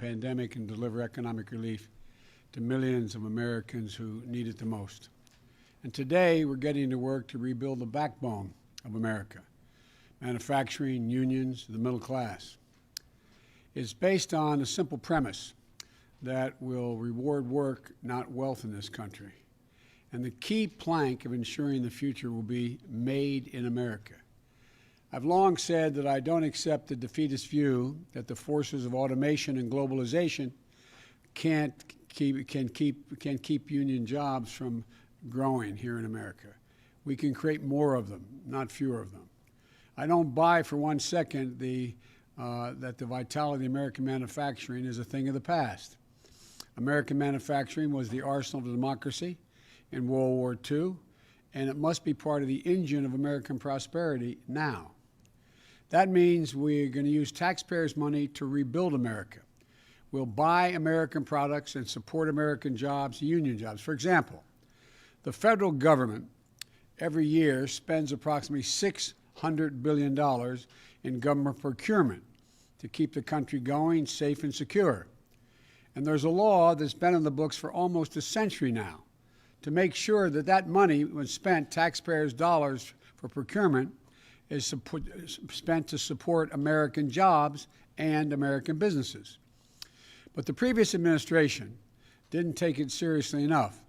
pandemic and deliver economic relief to millions of Americans who need it the most. And today, we're getting to work to rebuild the backbone of America: manufacturing, unions, the middle class. It's based on a simple premise that will reward work, not wealth, in this country. And the key plank of ensuring the future will be made in America. I've long said that I don't accept the defeatist view that the forces of automation and globalization can keep union jobs from growing here in America. We can create more of them, not fewer of them. I don't buy for 1 second that the vitality of American manufacturing is a thing of the past. American manufacturing was the arsenal of democracy in World War II, and it must be part of the engine of American prosperity now. That means we're going to use taxpayers' money to rebuild America. We'll buy American products and support American jobs, union jobs. For example, the federal government every year spends approximately $600 billion in government procurement to keep the country going, safe and secure. And there's a law that's been in the books for almost a century now to make sure that that money, when spent, taxpayers' dollars for procurement, is spent to support American jobs and American businesses. But the previous administration didn't take it seriously enough.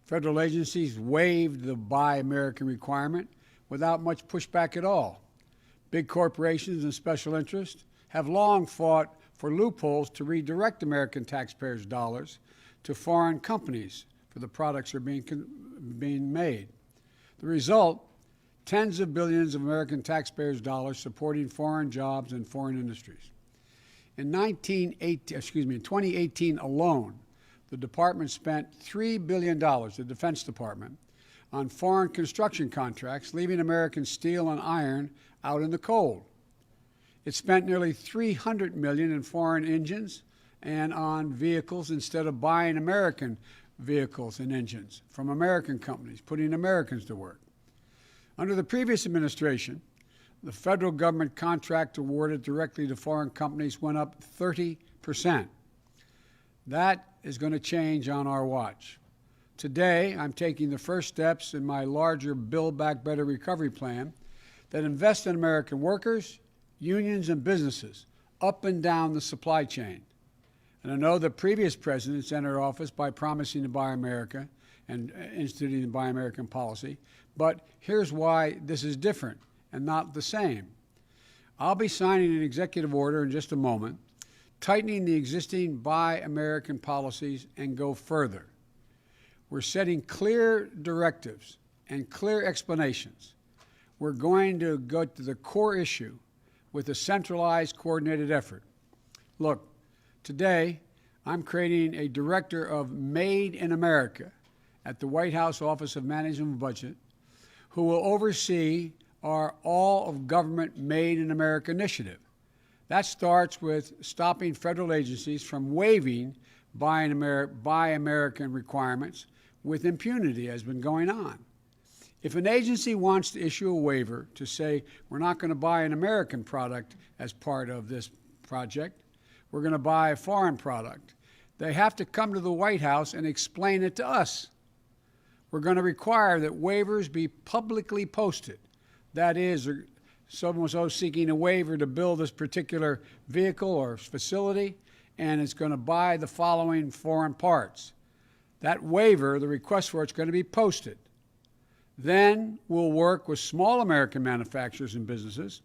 Federal agencies waived the Buy American requirement without much pushback at all. Big corporations and special interests have long fought for loopholes to redirect American taxpayers' dollars to foreign companies for the products that are being made. The result: tens of billions of American taxpayers' dollars supporting foreign jobs and foreign industries. In 2018 alone, the department spent $3 billion, the Defense Department, on foreign construction contracts, leaving American steel and iron out in the cold. It spent nearly $300 million in foreign engines and on vehicles instead of buying American vehicles and engines from American companies, putting Americans to work. Under the previous administration, the federal government contract awarded directly to foreign companies went up 30%. That is going to change on our watch. Today, I'm taking the first steps in my larger Build Back Better recovery plan that invests in American workers, unions, and businesses up and down the supply chain. And I know the previous presidents entered office by promising to buy America and instituting the Buy American policy, but here's why this is different and not the same. I'll be signing an executive order in just a moment, tightening the existing Buy American policies and go further. We're setting clear directives and clear explanations. We're going to go to the core issue with a centralized, coordinated effort. Look, today I'm creating a director of Made in America at the White House Office of Management and Budget, who will oversee our All of Government Made in America initiative. That starts with stopping federal agencies from waiving Buy American requirements with impunity, as has been going on. If an agency wants to issue a waiver to say we're not going to buy an American product as part of this project, we're going to buy a foreign product, they have to come to the White House and explain it to us. We're going to require that waivers be publicly posted. That is, someone's seeking a waiver to build this particular vehicle or facility, and it's going to buy the following foreign parts. That waiver, the request for it, is going to be posted. Then we'll work with small American manufacturers and businesses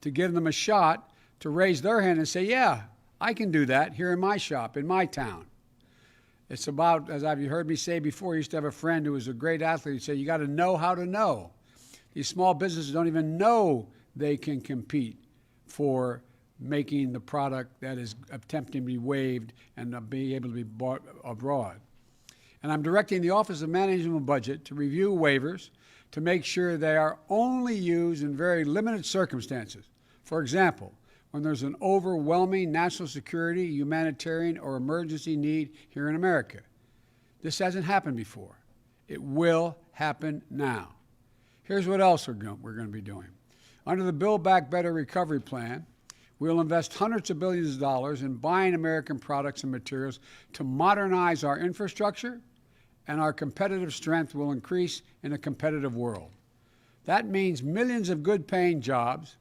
to give them a shot to raise their hand and say, yeah, I can do that here in my shop, in my town. It's about, as you've heard me say before, I used to have a friend who was a great athlete who said, you got to know how to know. These small businesses don't even know they can compete for making the product that is attempting to be waived and be able to be bought abroad. And I'm directing the Office of Management and Budget to review waivers to make sure they are only used in very limited circumstances. For example, when there's an overwhelming national security, humanitarian, or emergency need here in America. This hasn't happened before. It will happen now. Here's what else we're going to be doing. Under the Build Back Better recovery plan, We'll invest hundreds of billions of dollars in buying American products and materials to modernize our infrastructure, and our competitive strength will increase in a competitive world. That means millions of good-paying jobs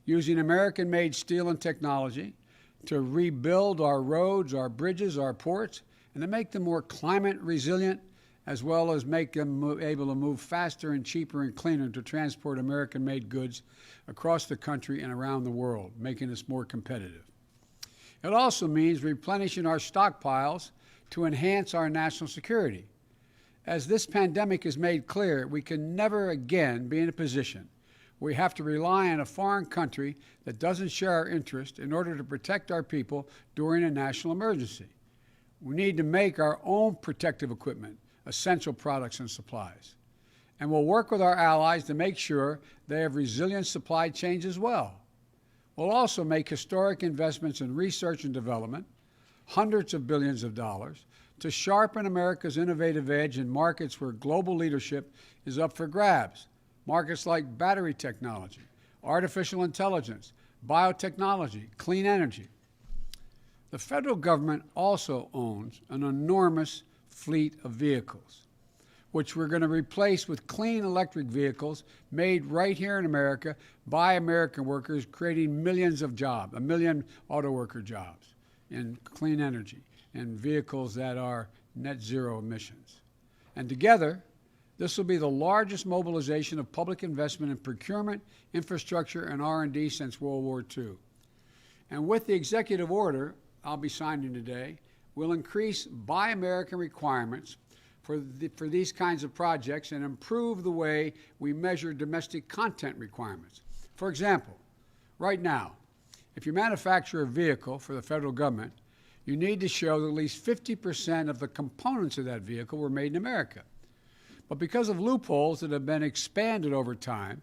using American-made steel and technology to rebuild our roads, our bridges, our ports, and to make them more climate resilient, as well as make them able to move faster and cheaper and cleaner to transport American-made goods across the country and around the world, making us more competitive. It also means replenishing our stockpiles to enhance our national security. As this pandemic has made clear, we can never again be in a position where we have to rely on a foreign country that doesn't share our interest in order to protect our people during a national emergency. We need to make our own protective equipment, essential products and supplies. And we'll work with our allies to make sure they have resilient supply chains as well. We'll also make historic investments in research and development, hundreds of billions of dollars, to sharpen America's innovative edge in markets where global leadership is up for grabs. Markets like battery technology, artificial intelligence, biotechnology, clean energy. The federal government also owns an enormous fleet of vehicles, which we're going to replace with clean electric vehicles made right here in America by American workers, creating millions of jobs, 1 million auto worker jobs in clean energy and vehicles that are net zero emissions. And together, this will be the largest mobilization of public investment in procurement, infrastructure, and R&D since World War II. And with the executive order I'll be signing today, we'll increase Buy American requirements for these kinds of projects and improve the way we measure domestic content requirements. For example, right now, if you manufacture a vehicle for the federal government, you need to show that at least 50% of the components of that vehicle were made in America. But because of loopholes that have been expanded over time,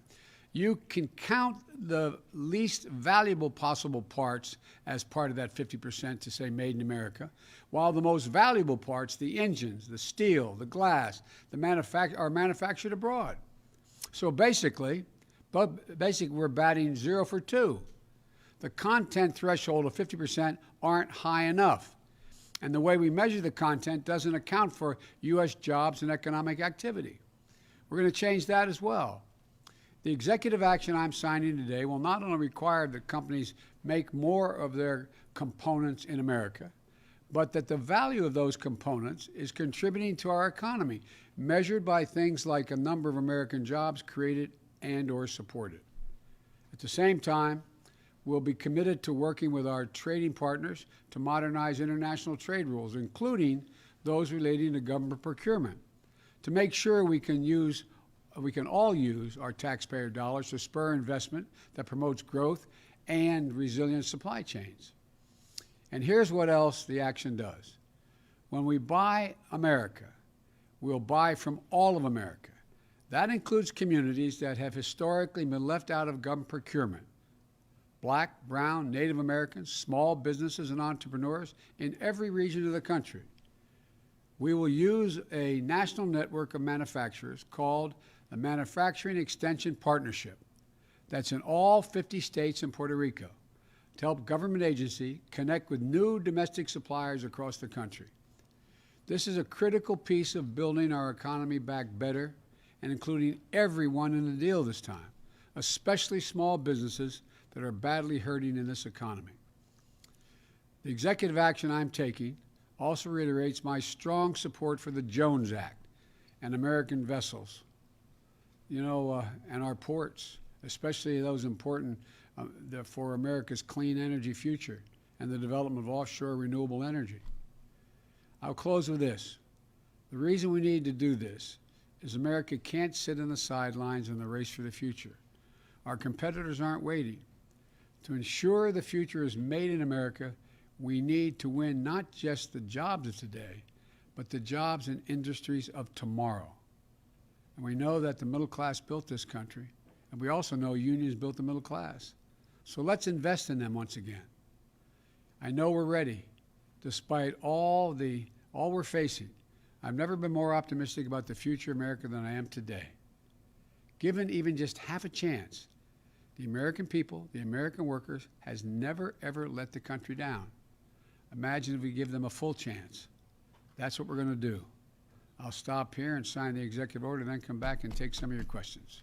you can count the least valuable possible parts as part of that 50% to say made in America, while the most valuable parts, the engines, the steel, the glass, are manufactured abroad. So basically, we're batting 0 for 2. The content threshold of 50% aren't high enough. And the way we measure the content doesn't account for U.S. jobs and economic activity. We're going to change that as well. The executive action I'm signing today will not only require that companies make more of their components in America, but that the value of those components is contributing to our economy, measured by things like a number of American jobs created and or supported. At the same time, we'll be committed to working with our trading partners to modernize international trade rules, including those relating to government procurement, to make sure we can all use our taxpayer dollars to spur investment that promotes growth and resilient supply chains. And here's what else the action does. When we buy America, we'll buy from all of America. That includes communities that have historically been left out of government procurement. Black, brown, Native Americans, small businesses and entrepreneurs in every region of the country. We will use a national network of manufacturers called the Manufacturing Extension Partnership that's in all 50 states and Puerto Rico to help government agencies connect with new domestic suppliers across the country. This is a critical piece of building our economy back better and including everyone in the deal this time, especially small businesses that are badly hurting in this economy. The executive action I'm taking also reiterates my strong support for the Jones Act and American vessels, and our ports, especially those important for America's clean energy future and the development of offshore renewable energy. I'll close with this. The reason we need to do this is America can't sit on the sidelines in the race for the future. Our competitors aren't waiting. To ensure the future is made in America, we need to win not just the jobs of today, but the jobs and industries of tomorrow. And we know that the middle class built this country, and we also know unions built the middle class. So let's invest in them once again. I know we're ready, despite all we're facing. I've never been more optimistic about the future of America than I am today. Given even just half a chance, the American people, the American workers, has never, ever let the country down. Imagine if we give them a full chance. That's what we're going to do. I'll stop here and sign the executive order, and then come back and take some of your questions.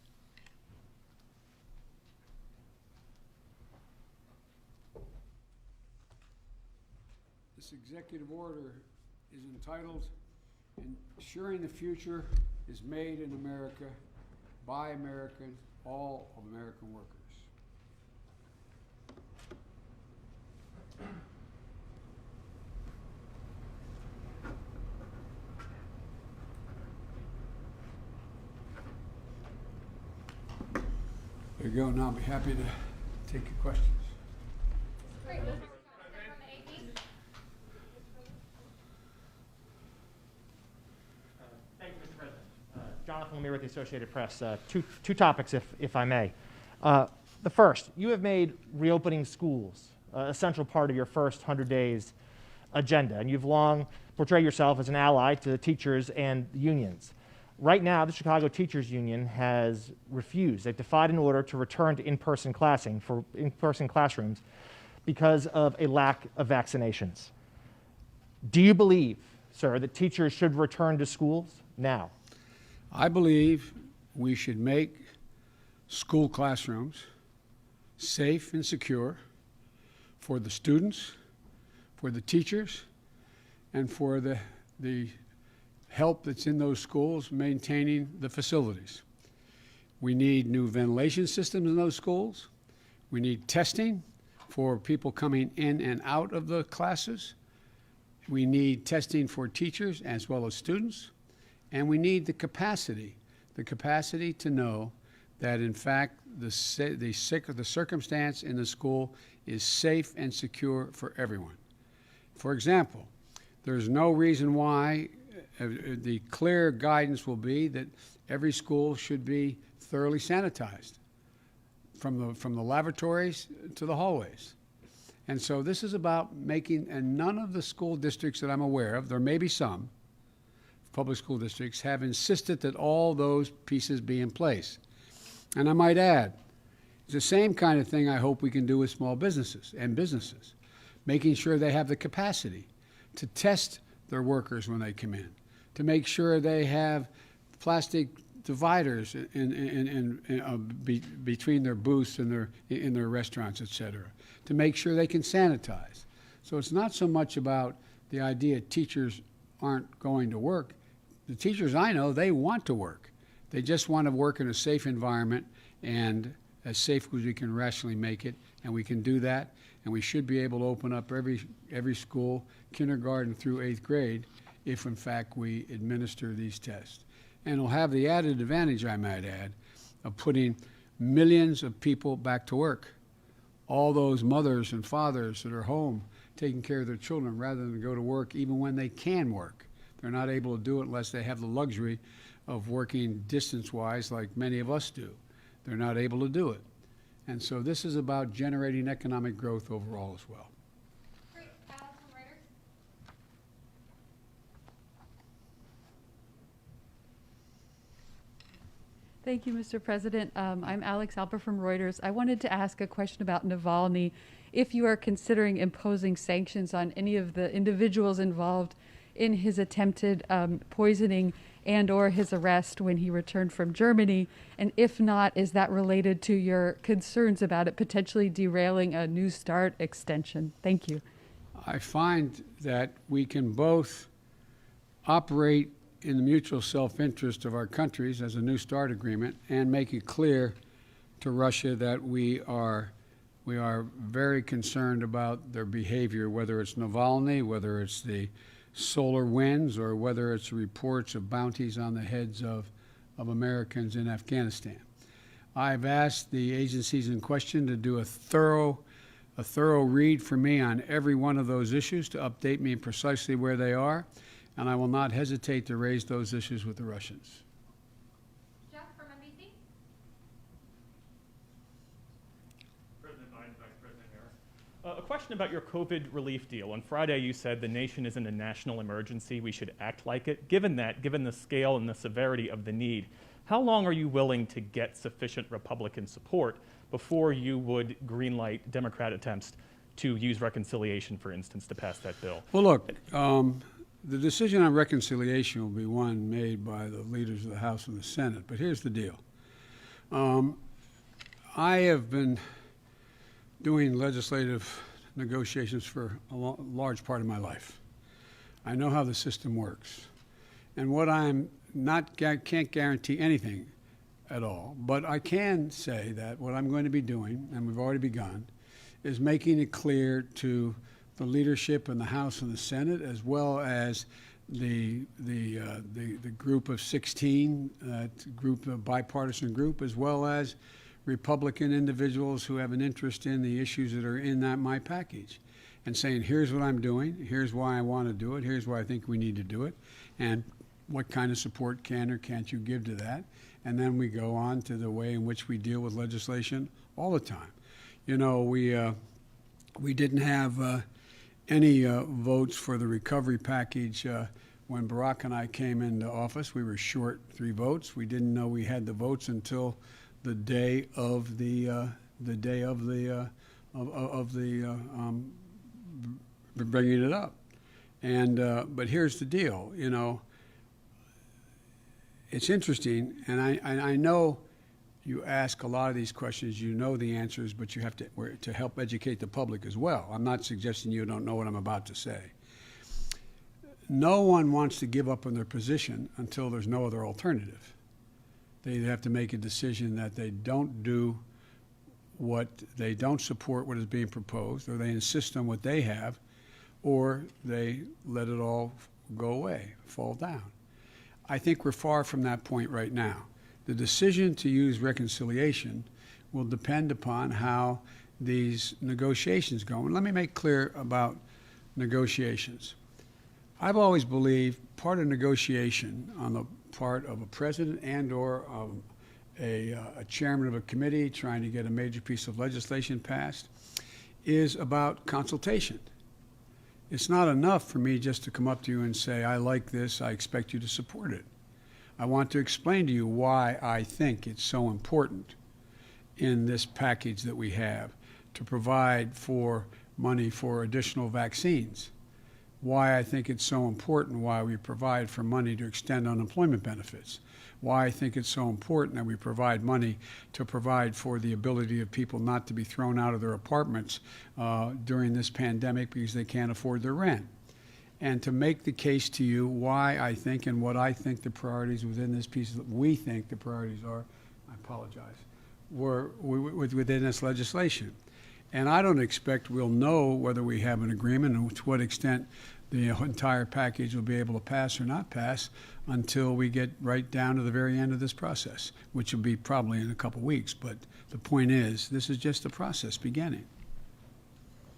This executive order is entitled, "Ensuring the Future is Made in America by Americans, all of American workers." There you go. Now I'll be happy to take your questions. Great. Thank you, Mr. President. Jonathan Lemire with the Associated Press. Two topics, if I may. The first, you have made reopening schools a central part of your first 100 days agenda, and you've long portrayed yourself as an ally to the teachers and the unions. Right now, the Chicago Teachers Union has refused. They've defied an order to return to in-person classrooms because of a lack of vaccinations. Do you believe, sir, that teachers should return to schools now? I believe we should make school classrooms safe and secure for the students, for the teachers, and for the help that's in those schools maintaining the facilities. We need new ventilation systems in those schools. We need testing for people coming in and out of the classes. We need testing for teachers as well as students. And we need the capacity to know that, in fact, the circumstance in the school is safe and secure for everyone. For example, there's no reason why the clear guidance will be that every school should be thoroughly sanitized from the lavatories to the hallways. And so this is about making, and none of the school districts that I'm aware of, there may be some, public school districts, have insisted that all those pieces be in place. And I might add, it's the same kind of thing I hope we can do with small businesses and businesses, making sure they have the capacity to test their workers when they come in, to make sure they have plastic dividers between their booths and in their restaurants, et cetera, to make sure they can sanitize. So it's not so much about the idea teachers aren't going to work. The teachers I know, they want to work. They just want to work in a safe environment, and as safe as we can rationally make it, and we can do that, and we should be able to open up every school, kindergarten through 8th grade, if in fact we administer these tests. And it'll have the added advantage, I might add, of putting millions of people back to work. All those mothers and fathers that are home taking care of their children rather than go to work even when they can work. They're not able to do it unless they have the luxury of working distance-wise like many of us do. They're not able to do it. And so this is about generating economic growth overall as well. Great. Alex from Reuters. Thank you, Mr. President. I'm Alex Alper from Reuters. I wanted to ask a question about Navalny. If you are considering imposing sanctions on any of the individuals involved in his attempted poisoning and or his arrest when he returned from Germany, and if not, is that related to your concerns about it potentially derailing a New START extension? Thank you. I find that we can both operate in the mutual self-interest of our countries as a New START agreement and make it clear to Russia that we are very concerned about their behavior, whether it's Navalny, whether it's the solar winds, or whether it's reports of bounties on the heads of Americans in Afghanistan. I've asked the agencies in question to do a thorough read for me on every one of those issues, to update me precisely where they are, and I will not hesitate to raise those issues with the Russians. Jeff from NBC. President Biden, Vice President Harris. A question about your COVID relief deal. On Friday, you said the nation is in a national emergency. We should act like it. Given the scale and the severity of the need, how long are you willing to get sufficient Republican support before you would greenlight Democrat attempts to use reconciliation, for instance, to pass that bill? Well, look, the decision on reconciliation will be one made by the leaders of the House and the Senate. But here's the deal. I have been doing legislative negotiations for a large part of my life. I know how the system works. And what I'm not, can't guarantee anything at all, but I can say that what I'm going to be doing, and we've already begun, is making it clear to the leadership in the House and the Senate, as well as the group of 16, group, a bipartisan group, as well as Republican individuals who have an interest in the issues that are in my package, and saying, here's what I'm doing, here's why I want to do it, here's why I think we need to do it, and what kind of support can or can't you give to that. And then we go on to the way in which we deal with legislation all the time. You know, we didn't have any votes for the recovery package when Barack and I came into office. We were short 3 votes. We didn't know we had the votes until the day of bringing it up. And but here's the deal. You know, it's interesting, and I know you ask a lot of these questions, you know the answers, but you have to help educate the public as well. I'm not suggesting you don't know what I'm about to say. No one wants to give up on their position until there's no other alternative. They have to make a decision that they don't support what is being proposed, or they insist on what they have, or they let it all go away, fall down. I think we're far from that point right now. The decision to use reconciliation will depend upon how these negotiations go. And let me make clear about negotiations. I've always believed part of negotiation on the part of a president and or a chairman of a committee trying to get a major piece of legislation passed is about consultation. It's not enough for me just to come up to you and say, I like this, I expect you to support it. I want to explain to you why I think it's so important in this package that we have to provide for money for additional vaccines, why I think it's so important why we provide for money to extend unemployment benefits, why I think it's so important that we provide money to provide for the ability of people not to be thrown out of their apartments during this pandemic because they can't afford their rent. And to make the case to you why I think and what I think the priorities within this piece, we think the priorities are, I apologize, were within this legislation. And I don't expect we'll know whether we have an agreement and to what extent the entire package will be able to pass or not pass until we get right down to the very end of this process, which will be probably in a couple weeks. But the point is, this is just the process beginning.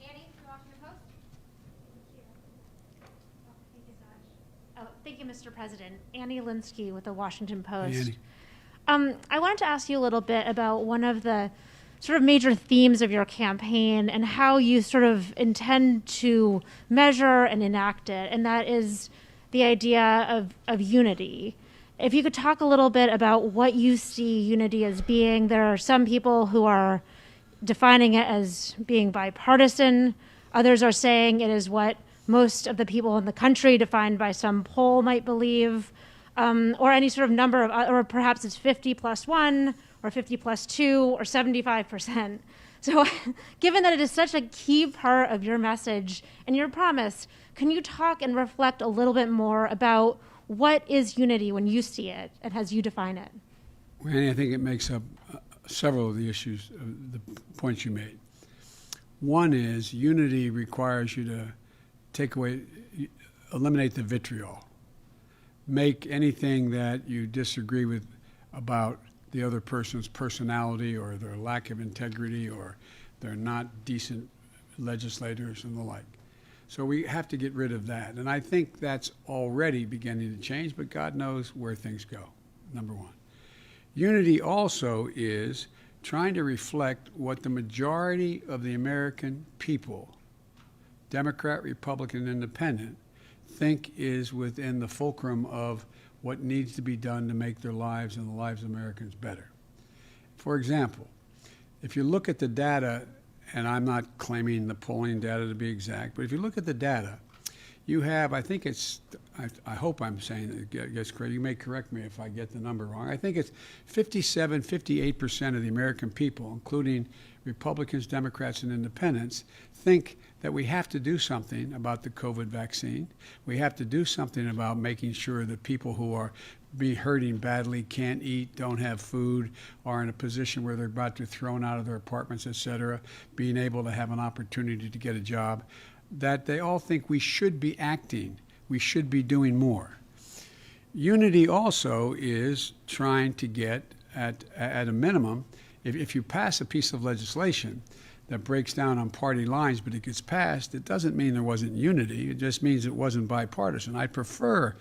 Annie, from the Washington Post. Thank you, Mr. President. Annie Linsky with the Washington Post. Annie. I wanted to ask you a little bit about one of the sort of major themes of your campaign and how you sort of intend to measure and enact it, and that is the idea of unity. If you could talk a little bit about what you see unity as being. There are some people who are defining it as being bipartisan. Others are saying it is what most of the people in the country, defined by some poll, might believe, or any sort of number of, or perhaps it's 50 plus 1, or 50 plus 2, or 75%. So given that it is such a key part of your message and your promise, can you talk and reflect a little bit more about what is unity when you see it and as you define it? Well, Annie, I think it makes up several of the issues, the points you made. One is unity requires you to eliminate the vitriol. Make anything that you disagree with about the other person's personality or their lack of integrity or they're not decent legislators and the like. So we have to get rid of that. And I think that's already beginning to change, but God knows where things go, number one. Unity also is trying to reflect what the majority of the American people, Democrat, Republican, Independent, think is within the fulcrum of what needs to be done to make their lives and the lives of Americans better. For example, if you look at the data, and I'm not claiming the polling data to be exact, but if you look at the data, you have, I think it's, I hope I'm saying it gets correct. You may correct me if I get the number wrong. I think it's 57, 58% of the American people, including Republicans, Democrats, and independents, think that we have to do something about the COVID vaccine. We have to do something about making sure that people who are hurting badly, can't eat, don't have food, are in a position where they're about to be thrown out of their apartments, et cetera, being able to have an opportunity to get a job, that they all think we should be acting, we should be doing more. Unity also is trying to get, at a minimum, if you pass a piece of legislation that breaks down on party lines, but it gets passed, it doesn't mean there wasn't unity. It just means it wasn't bipartisan. I prefer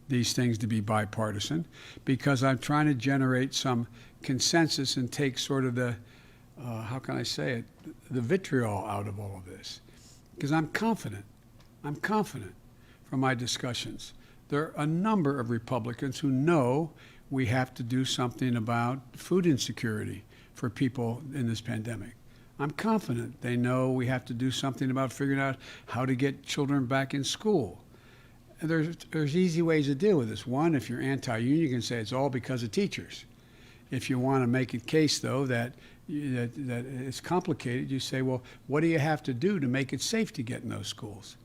these things to be bipartisan because I'm trying to generate some consensus and take sort of the, how can I say it, the vitriol out of all of this. Because I'm confident from my discussions. There are a number of Republicans who know we have to do something about food insecurity for people in this pandemic. I'm confident they know we have to do something about figuring out how to get children back in school. And there's easy ways to deal with this. One, if you're anti-union, you can say it's all because of teachers. If you want to make a case, though, that it's complicated, you say, well, what do you have to do to make it safe to get in those schools?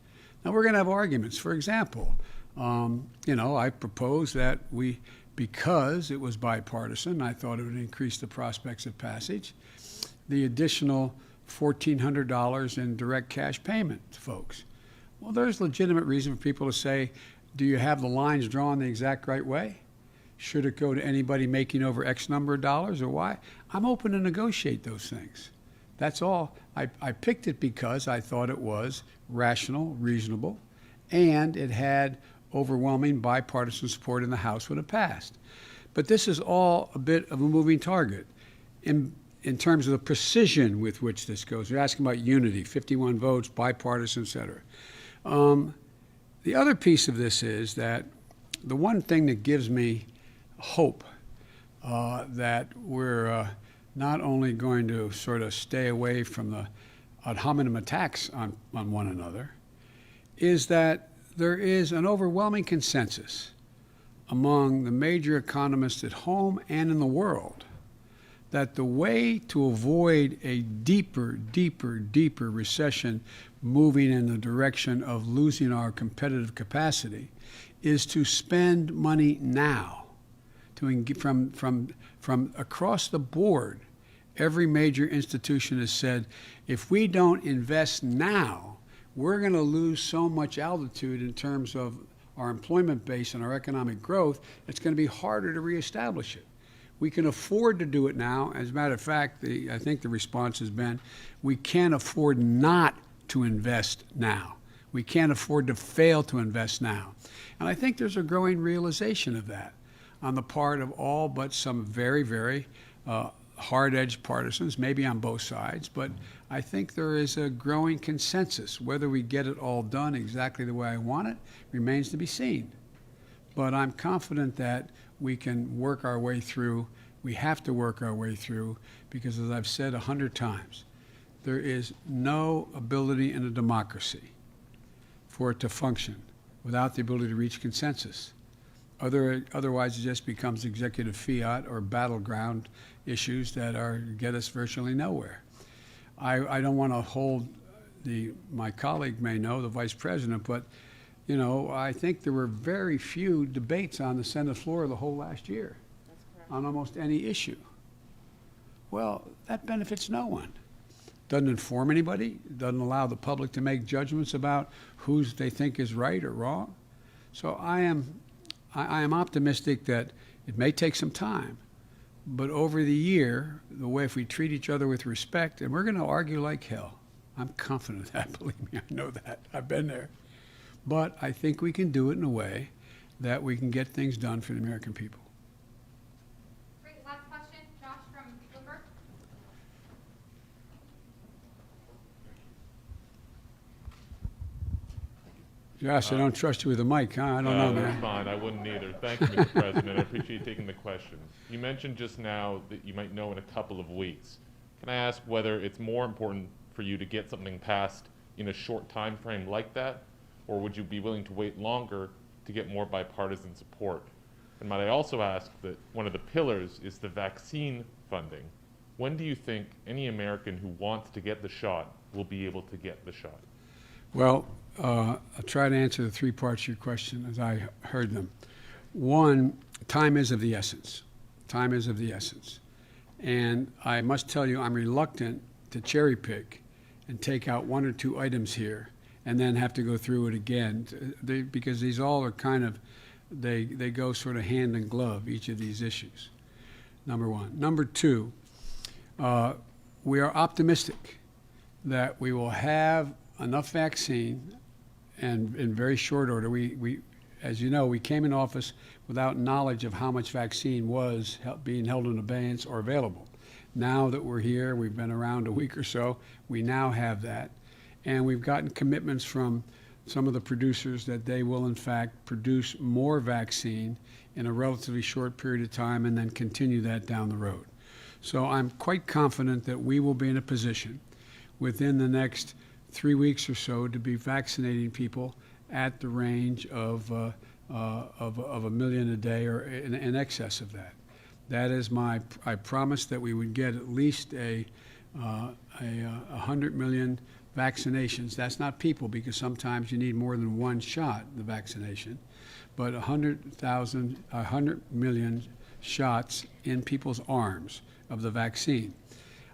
Now, we're going to have arguments. For example, I propose that because it was bipartisan, I thought it would increase the prospects of passage, the additional $1,400 in direct cash payment to folks. Well, there's legitimate reason for people to say, do you have the lines drawn the exact right way? Should it go to anybody making over X number of dollars or why? I'm open to negotiate those things. That's all. I picked it because I thought it was rational, reasonable, and it had overwhelming bipartisan support in the House when it passed. But this is all a bit of a moving target in terms of the precision with which this goes. You're asking about unity, 51 votes, bipartisan, et cetera. The other piece of this is that the one thing that gives me hope that we're not only going to sort of stay away from the ad hominem attacks on one another is that there is an overwhelming consensus among the major economists at home and in the world that the way to avoid a deeper recession moving in the direction of losing our competitive capacity is to spend money now. From across the board, every major institution has said, if we don't invest now, we're going to lose so much altitude in terms of our employment base and our economic growth, it's going to be harder to reestablish it. We can afford to do it now. As a matter of fact, I think the response has been, we can't afford not to invest now. We can't afford to fail to invest now. And I think there's a growing realization of that on the part of all but some very hard-edged partisans, maybe on both sides, but I think there is a growing consensus. Whether we get it all done exactly the way I want it remains to be seen. But I'm confident that we can work our way through. We have to work our way through because, as I've said 100 times, there is no ability in a democracy for it to function without the ability to reach consensus. Otherwise, it just becomes executive fiat or battleground issues that get us virtually nowhere. I don't want to hold my colleague may know, the vice president, but I think there were very few debates on the Senate floor the whole last year on almost any issue. Well, that benefits no one. Doesn't inform anybody, doesn't allow the public to make judgments about who they think is right or wrong. So I am optimistic that it may take some time, but over the year, the way if we treat each other with respect, and we're going to argue like hell. I'm confident of that, believe me, I know that. I've been there. But I think we can do it in a way that we can get things done for the American people. Great. Last question, Josh from Bloomberg. Josh, I don't trust you with a mic, huh? I don't know, man. That's fine. I wouldn't either. Thank you, Mr. President. I appreciate you taking the question. You mentioned just now that you might know in a couple of weeks. Can I ask whether it's more important for you to get something passed in a short time frame like that, or would you be willing to wait longer to get more bipartisan support? And might I also ask that one of the pillars is the vaccine funding. When do you think any American who wants to get the shot will be able to get the shot? Well, I'll try to answer the three parts of your question as I heard them. One, time is of the essence. Time is of the essence. And I must tell you, I'm reluctant to cherry pick and take out one or two items here and then have to go through it again, because these all are kind of, they go sort of hand in glove, each of these issues, number one. Number two, we are optimistic that we will have enough vaccine, and in very short order. We, as you know, we came in office without knowledge of how much vaccine was being held in abeyance or available. Now that we're here, we've been around a week or so, we now have that. And we've gotten commitments from some of the producers that they will, in fact, produce more vaccine in a relatively short period of time and then continue that down the road. So I'm quite confident that we will be in a position within the next 3 weeks or so to be vaccinating people at the range of 1 million a day or in excess of that. That is I promised that we would get at least 100 million vaccinations. That's not people, because sometimes you need more than one shot, the vaccination, but 100 million shots in people's arms of the vaccine.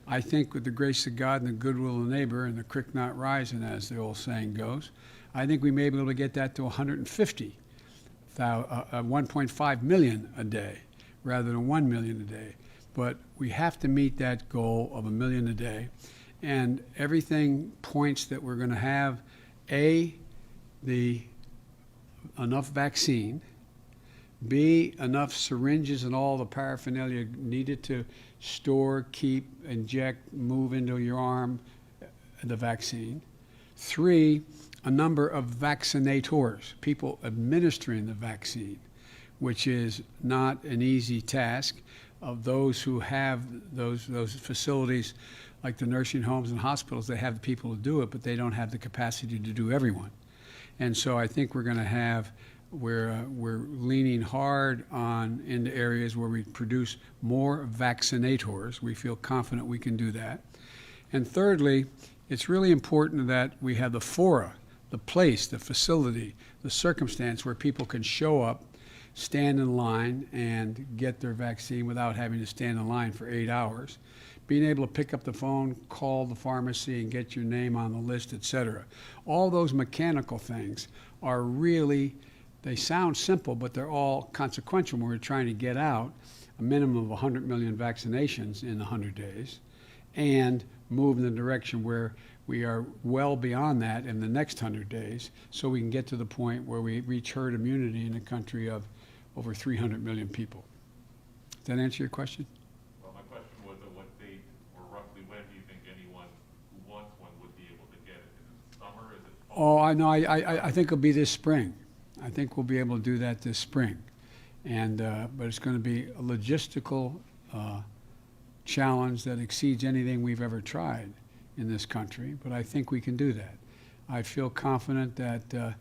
I think with the grace of God and the goodwill of the neighbor and the creek not rising, as the old saying goes, I think we may be able to get that to 1.5 million a day rather than 1 million a day. But we have to meet that goal of 1 million a day. And everything points that we're going to have, enough vaccine, B, enough syringes and all the paraphernalia needed to store, keep, inject, move into your arm the vaccine. 3, a number of vaccinators, people administering the vaccine, which is not an easy task. Of those who have those facilities, like the nursing homes and hospitals, they have the people to do it, but they don't have the capacity to do everyone. And so I think we're going to have, we're leaning hard into areas where we produce more vaccinators. We feel confident we can do that. And thirdly, it's really important that we have the fora, the place, the facility, the circumstance where people can show up, stand in line, and get their vaccine without having to stand in line for 8 hours. Being able to pick up the phone, call the pharmacy, and get your name on the list, et cetera. All those mechanical things are really, they sound simple, but they're all consequential when we're trying to get out a minimum of 100 million vaccinations in 100 days and move in the direction where we are well beyond that in the next 100 days, so we can get to the point where we reach herd immunity in a country of over 300 million people. Does that answer your question? Well, my question was at what date or roughly when do you think anyone who wants one would be able to get it? Is it summer? Is it fall? Oh, I know. I think it'll be this spring. I think we'll be able to do that this spring. And but it's going to be a logistical challenge that exceeds anything we've ever tried in this country. But I think we can do that. I feel confident that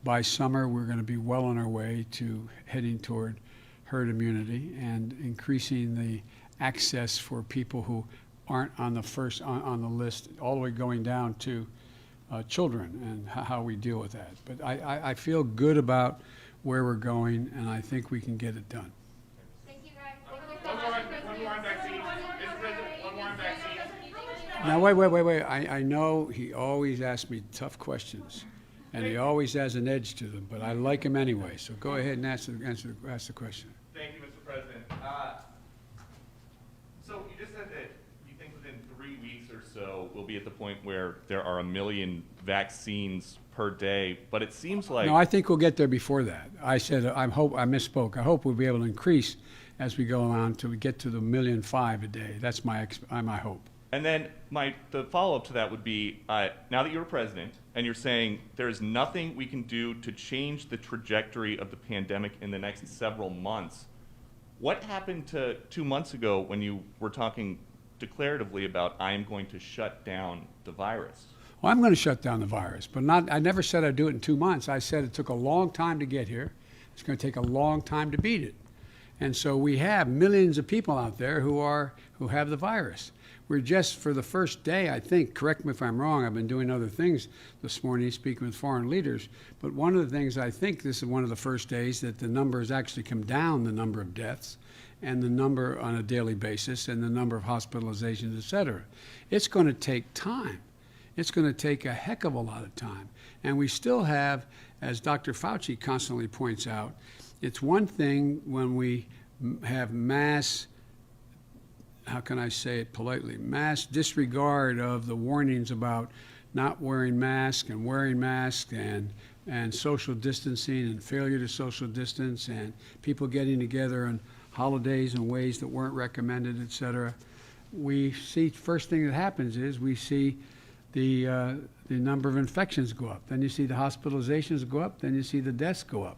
by summer we're going to be well on our way to heading toward herd immunity and increasing the access for people who aren't on the first on the list, all the way going down to children, and how we deal with that. But I feel good about where we're going, and I think we can get it done. Thank you, guys. One more on vaccine. Mr. President, one more on vaccine. Now, wait. I know he always asks me tough questions, and he always has an edge to them, but I like him anyway. So go ahead and ask the question. Thank you, Mr. President. So you just said that you think within 3 weeks or so we'll be at the point where there are 1 million vaccines per day, but it seems like... No, I think we'll get there before that. I said I misspoke. I hope we'll be able to increase as we go on till we get to the 1.5 million a day. That's my hope. And then the follow-up to that would be, now that you're president and you're saying there's nothing we can do to change the trajectory of the pandemic in the next several months, what happened to 2 months ago when you were talking declaratively about I am going to shut down the virus. Well, I'm going to shut down the virus, but I never said I'd do it in 2 months. I said it took a long time to get here. It's going to take a long time to beat it. And so we have millions of people out there who have the virus. We're just, for the first day, I think, correct me if I'm wrong, I've been doing other things this morning, speaking with foreign leaders, but one of the things I think this is one of the first days that the number has actually come down, the number of deaths and the number on a daily basis and the number of hospitalizations, et cetera. It's going to take time. It's going to take a heck of a lot of time. And we still have, as Dr. Fauci constantly points out, it's one thing when we have mass, how can I say it politely, mass disregard of the warnings about not wearing masks and social distancing and failure to social distance and people getting together on holidays in ways that weren't recommended, et cetera. We see, first thing that happens is we see the number of infections go up. Then you see the hospitalizations go up. Then you see the deaths go up.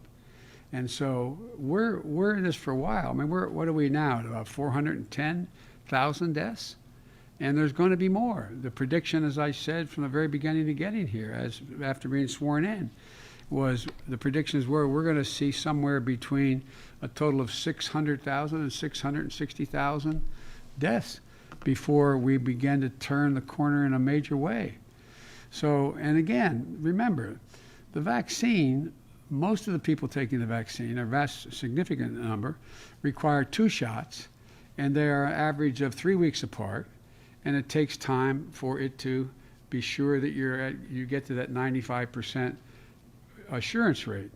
And so we're in this for a while. I mean, what are we now at about 410,000 deaths? And there's going to be more. The prediction, as I said from the very beginning of getting here, after being sworn in, was the predictions were we're going to see somewhere between a total of 600,000 and 660,000 deaths before we begin to turn the corner in a major way. So, and again, remember, the vaccine, most of the people taking the vaccine, a vast, significant number, require 2 shots, and they are an average of 3 weeks apart, and it takes time for it to be sure that you get to that 95% assurance rate.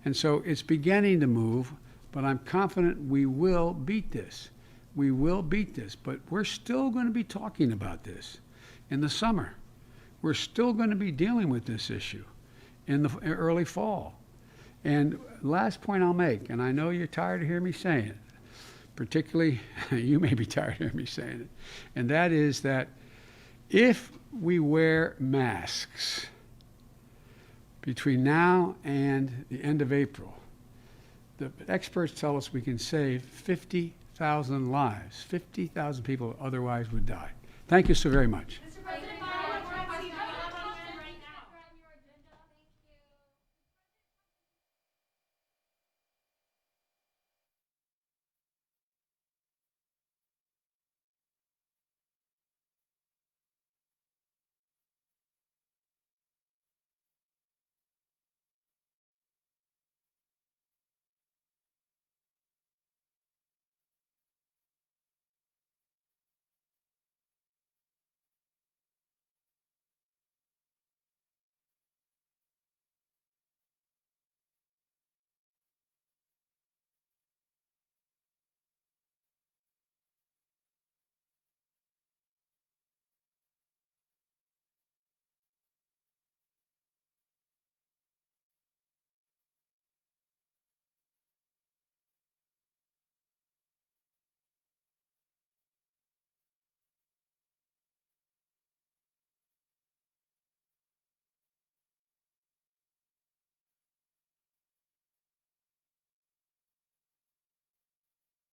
And so it's beginning to move, but I'm confident we will beat this. We will beat this, but we're still going to be talking about this in the summer. We're still going to be dealing with this issue in the early fall. And last point I'll make, and I know you're tired of hearing me saying it, particularly you may be tired of hearing me saying it, and that is that if we wear masks between now and the end of April, the experts tell us we can save 50,000 lives. 50,000 people otherwise would die. Thank you so very much. Mr. President,